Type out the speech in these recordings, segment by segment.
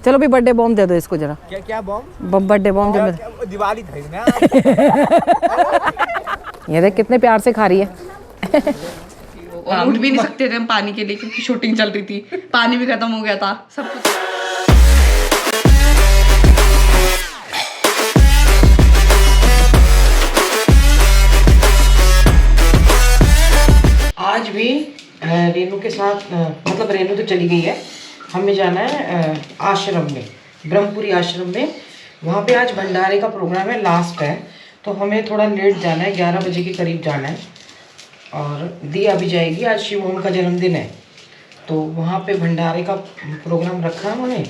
चलो भी birthday bomb दे दो इसको जरा। क्या क्या बॉम्ब? बर्थडे बॉम्ब जो दिवाली था ना। ये देख कितने प्यार से खा रही है। और उठ भी नहीं सकते थे हम पानी के लिए क्योंकि शूटिंग चल रही थी, पानी भी खत्म हो गया था, सब कुछ। आज भी रेनू के साथ मतलब रेनू तो चली गई है, हमें जाना है आश्रम में, ब्रह्मपुरी आश्रम में। वहाँ पे आज भंडारे का प्रोग्राम है, लास्ट है, तो हमें थोड़ा लेट जाना है, 11 बजे के करीब जाना है। और दिया भी जाएगी, आज शिव ओम का जन्मदिन है, तो वहाँ पे भंडारे का प्रोग्राम रखा है उन्होंने,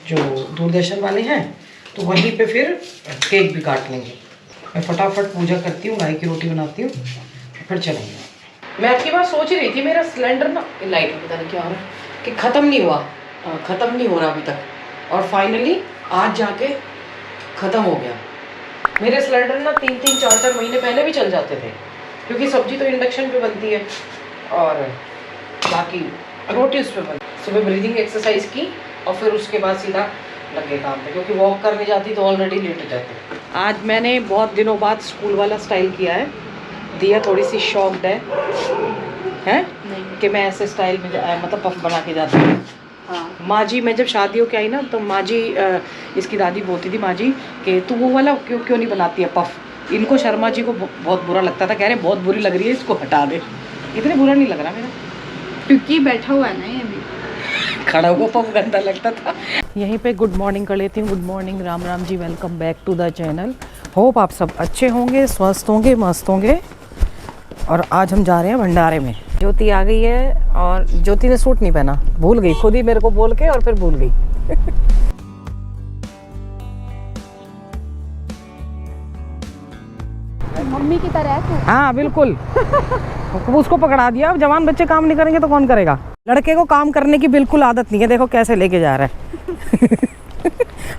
जो दूरदर्शन वाले हैं, तो वहीं पे फिर केक भी काट लेंगे। मैं फटाफट पूजा करती हूँ, गाय की रोटी बनाती हूँ, फिर चलेंगे। मैं आपकी बात सोच रही थी, मेरा सिलेंडर ना लाइट पता नहीं क्या हो रहा है कि ख़त्म नहीं हुआ, ख़त्म नहीं हो रहा अभी तक, और फाइनली आज जाके ख़त्म हो गया। मेरे सिलेंडर ना 3-3, 4-4 महीने पहले भी चल जाते थे, क्योंकि सब्जी तो इंडक्शन पे बनती है और बाकी रोटी उस पर बनती। सुबह ब्रीदिंग एक्सरसाइज की और फिर उसके बाद सीधा लगे काम पे, क्योंकि वॉक करने जाती तो ऑलरेडी लेट हो जाते। आज मैंने बहुत दिनों बाद स्कूल वाला स्टाइल किया है। दिया थोड़ी सी शॉक्ड है कि मैं ऐसे स्टाइल में मतलब पफ बना के जाती हूँ। हाँ। माँ जी, मैं जब शादी होके आई ना, तो माँ जी इसकी दादी बोलती थी, माँ जी कि तू वो वाला क्यों नहीं बनाती है पफ। इनको शर्मा जी को बहुत बुरा लगता था, कह रहे बहुत बुरी लग रही है, इसको हटा दे। इतने बुरा नहीं लग रहा मेरा, क्योंकि बैठा हुआ है ना ये भी, खड़ा हुआ पफ गंदा लगता था। यहीं पे गुड मॉर्निंग कर लेती हूँ। Good morning, Ram Ram ji, welcome back to the channel. Hope आप सब अच्छे होंगे, स्वस्थ होंगे, मस्त होंगे। और आज हम जा रहे हैं भंडारे में। ज्योति आ गई है और ज्योति ने सूट नहीं पहना, भूल गई, खुद ही मेरे को बोल के और फिर भूल गई। मम्मी की तरह है। हाँ बिल्कुल। उसको पकड़ा दिया। अब जवान बच्चे काम नहीं करेंगे तो कौन करेगा। लड़के को काम करने की बिल्कुल आदत नहीं है, देखो कैसे लेके जा रहा है।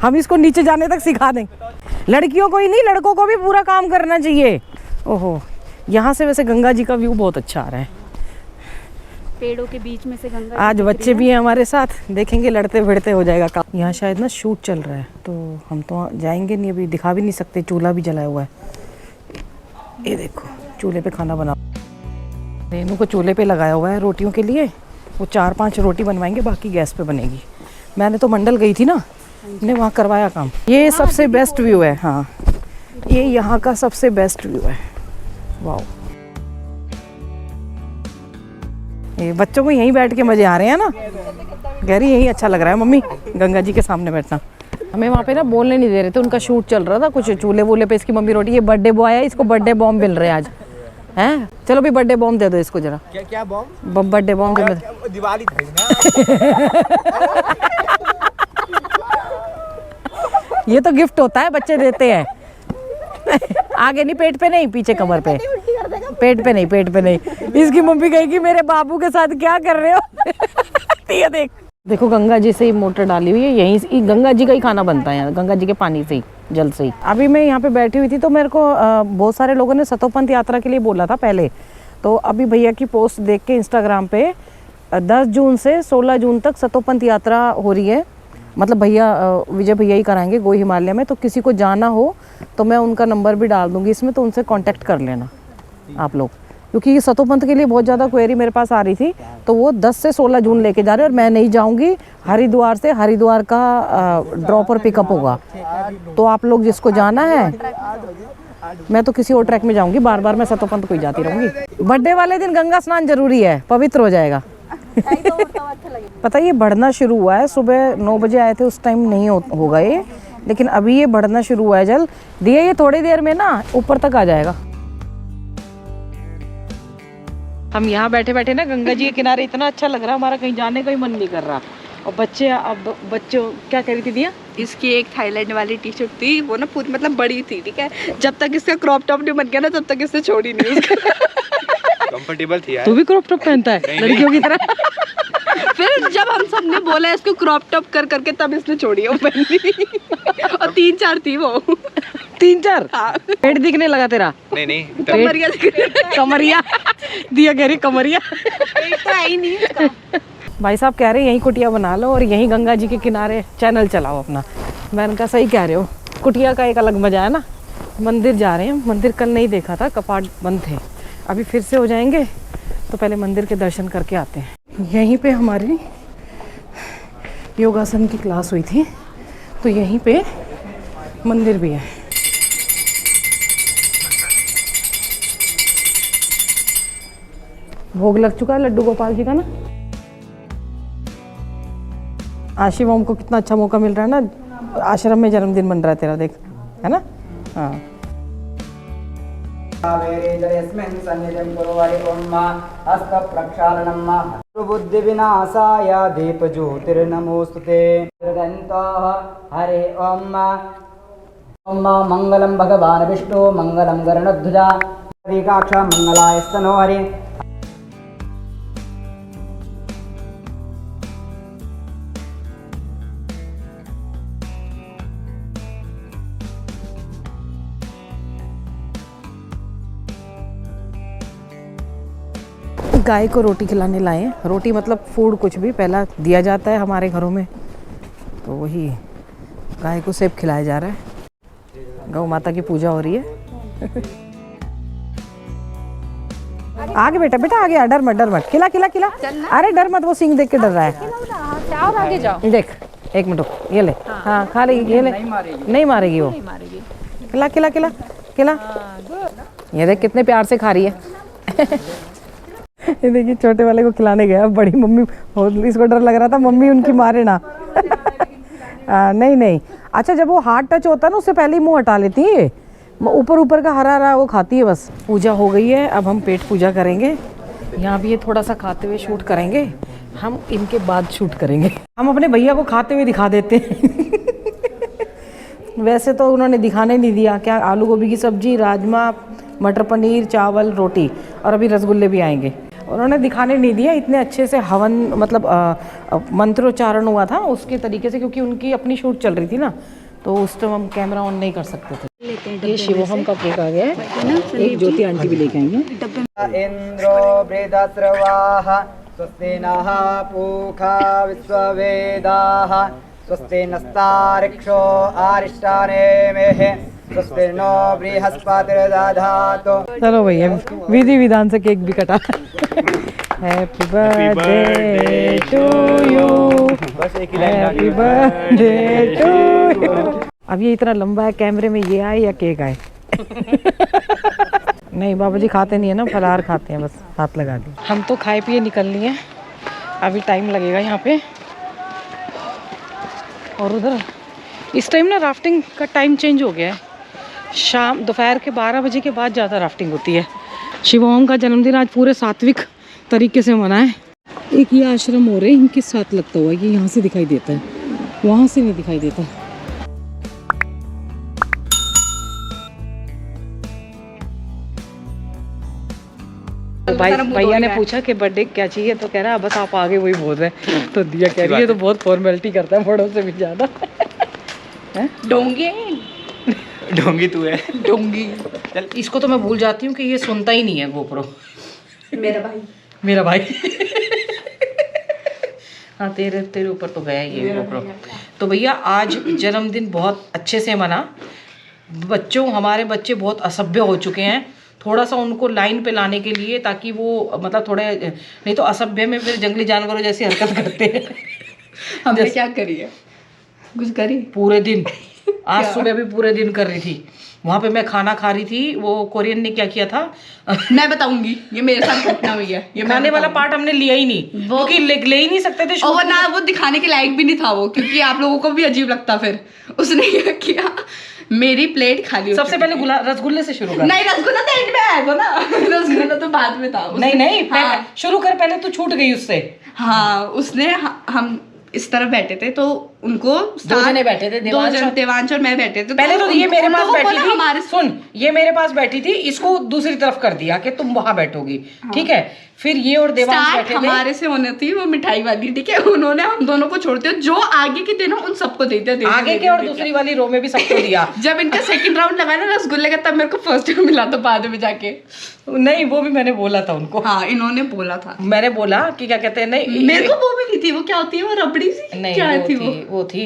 हम इसको नीचे जाने तक सिखा दें। लड़कियों को ही नहीं, लड़कों को भी पूरा काम करना चाहिए। ओहो, यहाँ से वैसे गंगा जी का व्यू बहुत अच्छा आ रहा है, पेड़ों के बीच में से गंगा। आज बच्चे भी हैं हमारे साथ, देखेंगे लड़ते भिड़ते हो जाएगा काम। यहाँ शायद ना शूट चल रहा है, तो हम तो जाएंगे नहीं, अभी दिखा भी नहीं सकते। चूल्हा भी जलाया हुआ है, ये देखो चूल्हे पे खाना बना। रेनू को चूल्हे पे लगाया हुआ है रोटियों के लिए, वो 4-5 रोटी बनवाएंगे, बाकी गैस पे बनेगी। मैंने तो मंडल गई थी ना, मैंने वहाँ करवाया काम। ये सबसे बेस्ट व्यू है। हाँ, ये यहाँ का सबसे बेस्ट व्यू है। वाह, ये बच्चों को यहीं बैठ के मजे आ रहे हैं ना। कह रही यही अच्छा लग रहा है मम्मी, गंगा जी के सामने बैठना। हमें वहाँ पे ना बोलने नहीं दे रहे थे, उनका शूट चल रहा था कुछ चूल्हे वूल्हे पे। इसकी मम्मी रोटी, ये बर्थडे बॉय है, इसको बर्थडे बॉम्ब मिल रहे हैं आज हैं। चलो भी बर्थडे बॉम्ब दे दो इसको जरा। क्या क्या बॉम्ब? बर्थडे बॉम्ब जो दिवाली था ना। ये तो गिफ्ट होता है, बच्चे देते हैं। आगे नहीं, पेट पे नहीं, पीछे कमर पे। पेट पे नहीं, पेट पे नहीं। इसकी मम्मी कहेगी मेरे बाबू के साथ क्या कर रहे हो। ये देखो गंगा जी से ही मोटर डाली हुई है, यहीं गंगा जी का ही खाना बनता है यहाँ, गंगा जी के पानी से ही, जल से ही। अभी मैं यहाँ पे बैठी हुई थी तो मेरे को बहुत सारे लोगों ने सतोपंथ यात्रा के लिए बोला था पहले। तो अभी भैया की पोस्ट देख के इंस्टाग्राम पे 10 जून से 16 जून तक सतोपंथ यात्रा हो रही है। मतलब भैया विजय भैया ही कराएंगे गो हिमालय में। तो किसी को जाना हो तो मैं उनका नंबर भी डाल दूंगी इसमें, तो उनसे कांटेक्ट कर लेना आप लोग, क्योंकि ये सतोपंथ के लिए बहुत ज़्यादा क्वेरी मेरे पास आ रही थी। तो वो 10 से 16 जून लेके जा रहे हैं और मैं नहीं जाऊंगी। हरिद्वार से, हरिद्वार का ड्रॉपर पिकअप होगा। तो आप लोग जिसको जाना है, मैं तो किसी और ट्रैक में जाऊंगी, बार बार मैं सतोपंथ को ही जाती रहूंगी। बर्थडे वाले दिन गंगा स्नान जरूरी है, पवित्र हो जाएगा। पता ये बढ़ना शुरू हुआ है, सुबह 9 बजे आए थे उस टाइम नहीं होगा ये, लेकिन अभी ये बढ़ना शुरू हुआ है जल। दिए ये थोड़ी देर में ना ऊपर तक आ जाएगा। हम यहाँ बैठे बैठे ना गंगा जी के किनारे, इतना अच्छा लग रहा है, हमारा कहीं जाने का ही मन नहीं कर रहा। और बच्चे, अब बच्चों क्या कह रही थी दिया? इसकी एक थाईलैंड वाली टी शर्ट थी, वो ना पूरी मतलब बड़ी थी, ठीक है। जब तक इसका क्रॉप टॉप नहीं बन गया ना, तब तक इसने छोड़ी नहीं। कंफर्टेबल थी यार। तू भी क्रॉप टॉप पहनता है लड़कियों की तरह? फिर जब हम सब ने बोला इसको क्रॉप टॉप कर करके, तब इसने छोड़ी है वो पहनी। और 3-4 थी वो। 3-4? हाँ। पेट दिखने लगा तेरा? नहीं कमरिया कमरिया दिया कह रही कमरिया। पेट तो है ही नहीं इसका। भाई साहब कह रहे हैं यहीं कुटिया बना लो और यहीं गंगा जी के किनारे चैनल चलाओ अपना। मैंने कहा सही कह रहे हो, कुटिया का एक अलग मज़ा है ना। मंदिर जा रहे हैं, मंदिर कल नहीं देखा था, कपाट बंद थे, अभी फिर से हो जाएंगे, तो पहले मंदिर के दर्शन करके आते हैं। यहीं पे हमारी योगासन की क्लास हुई थी, तो यहीं पे मंदिर भी है। भोग लग चुका है लड्डू गोपाल जी का ना। आशिव ओम को कितना अच्छा मौका मिल रहा है ना, आश्रम में जन्मदिन बन रहा है तेरा, देख, है ना। हाँ, बुद्धि विनाशाय दीप ज्योतिर्नमोस्तुते। हरे ओम। ओम मंगलम भगवान विष्णु मंगलम गरुड़ध्वजा दीकाक्ष मंगलाय स्तनो हरि। गाय को रोटी खिलाने लाए हैं। रोटी मतलब फूड कुछ भी पहला दिया जाता है हमारे घरों में, तो वही गाय को सेब खिलाया जा रहा है। गौ माता की पूजा हो रही है। आगे बेटा, बेटा आगे, डर मत, डर मत, खिला खिला खिला। अरे डर मत, वो सिंह देख के डर रहा है। और आगे जाओ। देख, एक मिनट रुक, ये ले। हाँ खा लेगी, ये ले। नहीं मारेगी वो। खिला खिला खिला खिला। ये देख कितने प्यार से खा रही है। ये देखिए छोटे वाले को खिलाने गया, बड़ी मम्मी, इसको डर लग रहा था मम्मी उनकी मारे ना। नहीं नहीं, अच्छा जब वो हाथ टच होता है ना उससे पहले ही मुंह हटा लेती है। ऊपर ऊपर का हरा हरा वो खाती है बस। पूजा हो गई है, अब हम पेट पूजा करेंगे। यहाँ भी ये थोड़ा सा खाते हुए शूट करेंगे, हम इनके बाद शूट करेंगे। हम अपने भैया को खाते हुए दिखा देते हैं। वैसे तो उन्होंने दिखाने नहीं दिया, क्या आलू गोभी की सब्जी, राजमा, मटर पनीर, चावल, रोटी और अभी रसगुल्ले भी आएंगे। उन्होंने दिखाने नहीं दिया, इतने अच्छे से हवन मतलब मंत्रोच्चारण हुआ था उसके तरीके से, क्योंकि उनकी अपनी शूट चल रही थी ना, तो उस टाइम हम कैमरा ऑन नहीं कर सकते थे। ये शिवोहम का केक आ गया है, एक ज्योति आंटी भी लेके आएंगे। इंद्रो बृहस्रवाः स्वस्ति नः पूषा विश्ववेदाः स्वस्ति नस्तार्क्ष्यो अरिष्टानेमिः स्वस्ति नो बृहस्पतिर्दधातु। चलो भैया विधि विधान से केक भी कटा। Happy birthday to you, happy birthday to you. अब ये इतना लंबा है, कैमरे में ये आए या केक आए। नहीं बाबा जी खाते नहीं है ना, फलाहार खाते हैं बस, हाथ लगा दिए। हम तो खाए पिए निकल लिए हैं, अभी टाइम लगेगा यहाँ पे। और उधर इस टाइम ना राफ्टिंग का टाइम चेंज हो गया है, शाम दोपहर के 12 बजे के बाद ज़्यादा राफ्टिंग होती है। शिवोम का जन्मदिन आज पूरे सात्विक तरीके से मनाए। एक ये आश्रम हो रहे हैं, इनके साथ लगता हुआ ये यहाँ से दिखाई देता है, वहाँ से नहीं दिखाई देता। तो भाई भैया ने पूछा कि बर्थडे क्या चाहिए, तो कह रहा है बस आप आगे वही बोल रहे हैं। तो दिया कह रही है तो बहुत फॉर्मेलिटी करता है बड़ों से भी ज़्यादा। डोंगे ढोंगी तू है। डोंगी। चल इसको तो मैं भूल जाती हूँ कि ये सुनता ही नहीं है गोप्रो। मेरा भाई हाँ तेरे ऊपर तो गया ये गोप्रो। तो भैया आज जन्मदिन बहुत अच्छे से मना। हमारे बच्चे बहुत असभ्य हो चुके हैं, थोड़ा सा उनको लाइन पे लाने के लिए, ताकि वो मतलब थोड़े, नहीं तो असभ्य में फिर जंगली जानवरों जैसी हरकत करते हैं। हमने क्या करी है, कुछ करी पूरे दिन। आज सुबह भी पूरे दिन कर रही थी, वहाँ पे मैं खाना खा रही थी। वो कोरियन ने क्या किया था मैं बताऊंगी, ये मेरे साथ घटना हुई है। ये खाने वाला पार्ट हमने लिया ही नहीं, क्योंकि ले ही नहीं सकते थे। और ना वो दिखाने के लायक भी नहीं था वो, क्योंकि आप लोगों को भी अजीब लगता। फिर उसने क्या किया, मेरी प्लेट खाली हो सबसे पहले रसगुल्ले से शुरू कर। नहीं रसगुल्ला तो एंड में आएगा ना, रसगुल्ला तो बाद में था। नहीं हाँ। शुरू कर, पहले तू छूट गई उससे। हाँ उसने, हम इस तरफ बैठे थे तो उनको दो जने बैठे थे, देवांश और मैं बैठे थे। पहले तो ये मेरे पास बैठी थी, सुन ये मेरे पास बैठी थी, इसको दूसरी तरफ कर दिया कि तुम वहां बैठोगी, ठीक है। फिर ये और देवांश स्टार्ट बैठे थे। हमारे से होने थी वो मिठाई वाली, ठीक है, उन्होंने हम दोनों को छोड़ते जो आगे के थे ना उन सबको देते थे, आगे के और दूसरी वाली रो में भी सबको दिया। जब इनका सेकंड राउंड लगा ना रसगुल्ले का, तब मेरे को फर्स्ट टाइम मिला था बाद में जाके। नहीं वो भी मैंने बोला था उनको, हाँ इन्होंने बोला था, मैंने बोला कि क्या कहते हैं, नहीं मेरे को वो मिली थी, वो क्या होती है वो रबड़ी सी, नहीं क्या थी वो थी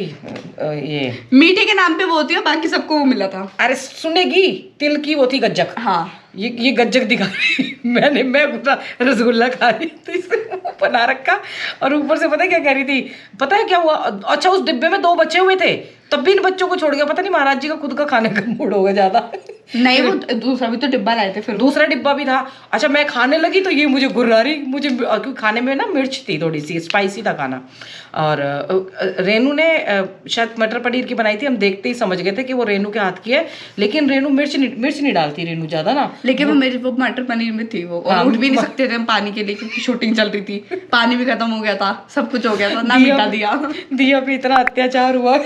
ये मीठे के नाम पे वो होती है, बाकी सबको वो मिला था। अरे सुनेगी, तिल की वो थी गज्जक। हाँ ये गज्जक दिखा रही मैं पूरा रसगुल्ला खा रही तो इसने मुंह बना रखा, और ऊपर से पता है क्या कह रही थी, पता है क्या हुआ, अच्छा उस डिब्बे में 2 बचे हुए थे, तब भी इन बच्चों को छोड़ गया। पता नहीं महाराज जी का खुद का खाने का मूड होगा ज्यादा। नहीं वो दूसरा भी तो डिब्बा लाए थे, फिर दूसरा डिब्बा भी था। अच्छा मैं खाने लगी तो ये मुझे गुर्रा रही, मुझे क्योंकि खाने में ना मिर्च थी, थोड़ी सी स्पाइसी था खाना। और रेनू ने शायद मटर पनीर की बनाई थी, हम देखते ही समझ गए थे कि वो रेनू के हाथ की है, लेकिन रेनू मिर्च नहीं डालती रेनू ज्यादा ना, लेकिन वो मेरी वो मटर पनीर में थी वो, और उठ भी नहीं सकते थे हम पानी के लिए क्योंकि शूटिंग चल रही थी, पानी भी खत्म हो गया था, सब कुछ हो गया था, ना मीठा दिया भी इतना अत्याचार हुआ।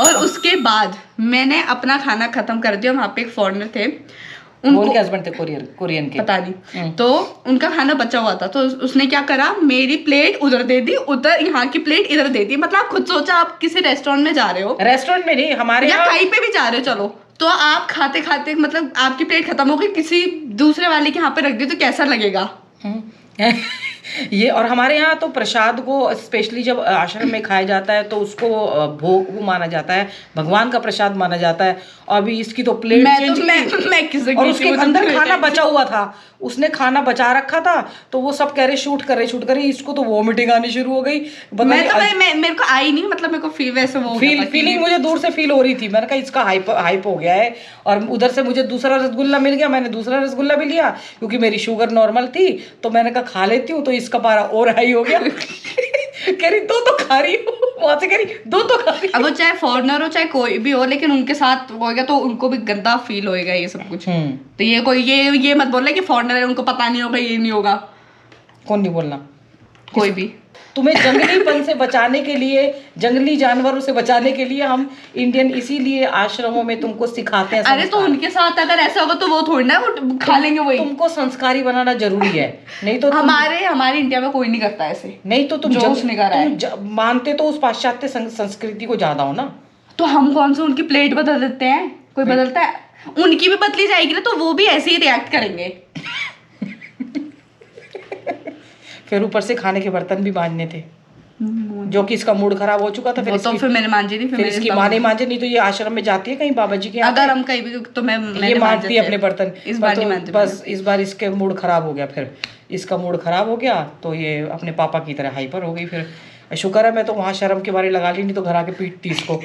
और उसके बाद मैंने अपना खाना खत्म कर दिया। वहाँ पे एक फॉरेनर थे, उनके हस्बैंड थे कोरियन के, पता नहीं, तो उनका खाना बचा हुआ था, तो उसने क्या करा, मेरी प्लेट उधर दे दी, उधर यहाँ की प्लेट इधर दे दी। मतलब आप खुद सोचा, आप किसी रेस्टोरेंट में जा रहे हो, रेस्टोरेंट में नहीं हमारे या कहीं पे भी जा रहे हो, चलो, तो आप खाते खाते मतलब आपकी प्लेट खत्म हो गई, किसी दूसरे वाले के यहाँ पे रख दी तो कैसा लगेगा। ये और हमारे यहाँ तो प्रसाद को स्पेशली जब आश्रम में खाया जाता है तो उसको भोग वो माना जाता है, भगवान का प्रसाद माना जाता है। और अभी इसकी तो प्लेट चेंज की और उसके अंदर खाना बचा हुआ था, उसने खाना बचा रखा था, तो वो सब कह रहे शूट कर रहे, इसको तो वोमिटिंग आनी शुरू हो गई। मेरे को आई नहीं, मतलब मेरे को वैसे वो फीलिंग मुझे दूर से फील हो रही थी। मैंने कहा इसका हाइप हो गया है। और उधर से मुझे दूसरा रसगुल्ला मिल गया, मैंने दूसरा रसगुल्ला भी लिया क्योंकि मेरी शुगर नॉर्मल थी, तो मैंने कहा खा लेती हूँ, तो इसका पारा और हाई हो गया। कह रही 2 तो खा रही हूँ, वहां से कह रही 2 तो खा रही। अब वो चाहे फॉरेनर हो चाहे कोई भी हो, लेकिन उनके साथ होएगा तो उनको भी गंदा फील होएगा ये सब कुछ। तो ये कोई ये मत बोलना कि फॉरेनर है उनको पता नहीं होगा, ये नहीं होगा। कौन नहीं बोलना, कोई भी। तुम्हें जंगलीपन से बचाने के लिए, जंगली जानवरों से बचाने के लिए हम इंडियन इसीलिए आश्रमों में तुमको सिखाते हैं। अरे तो उनके साथ अगर ऐसा होगा तो वो थोड़ी ना वो खा लेंगे वही। तुमको संस्कारी बनाना जरूरी है, नहीं तो हमारे इंडिया में कोई नहीं करता ऐसे। नहीं तो तुम तुम मानते तो उस पाश्चात्य संस्कृति को ज्यादा हो ना। तो हम कौन सा उनकी प्लेट बदल देते हैं, कोई बदलता है? उनकी भी बदली जाएगी ना, तो वो भी ऐसे ही रिएक्ट करेंगे। फिर ऊपर से खाने के बर्तन भी मांजने थे, जो कि इसका मूड खराब हो चुका था। फिर मैंने मांझी नहीं, फिर इसकी माँ ने मांझे, नहीं तो ये आश्रम में जाती है कहीं बाबा जी के, अगर हम कहीं भी तो मैं ये मांजती है अपने बर्तन। इस बार नहीं मांझे, बस इस बार इसके मूड खराब हो गया, फिर इसका मूड खराब हो गया तो ये अपने पापा की तरह हाइपर हो गई। फिर शुक्र है मैं तो वहाँ शर्म के बारे लगा ली, नहीं तो घर आके पीटती इसको।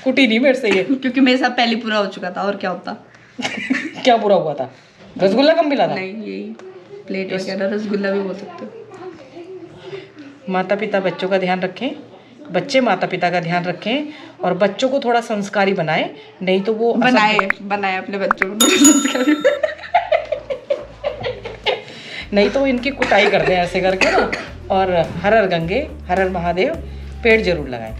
कुटी नहीं मेरे से ये, क्योंकि मेरे साथ पहले पूरा हो चुका था, और क्या होता। क्या बुरा हुआ था? रसगुल्ला कम मिला था? नहीं, यही प्लेट वगैरह, रसगुल्ला भी बोल सकते हो। माता पिता बच्चों का ध्यान रखें, बच्चे माता पिता का ध्यान रखें, और बच्चों को थोड़ा संस्कारी बनाएं, नहीं तो वो बनाए अपने बच्चों को संस्कारी। नहीं तो इनकी कुटाई कर दें ऐसे करके ना। और हर हर गंगे हर हर महादेव पेड़ जरूर लगाएं।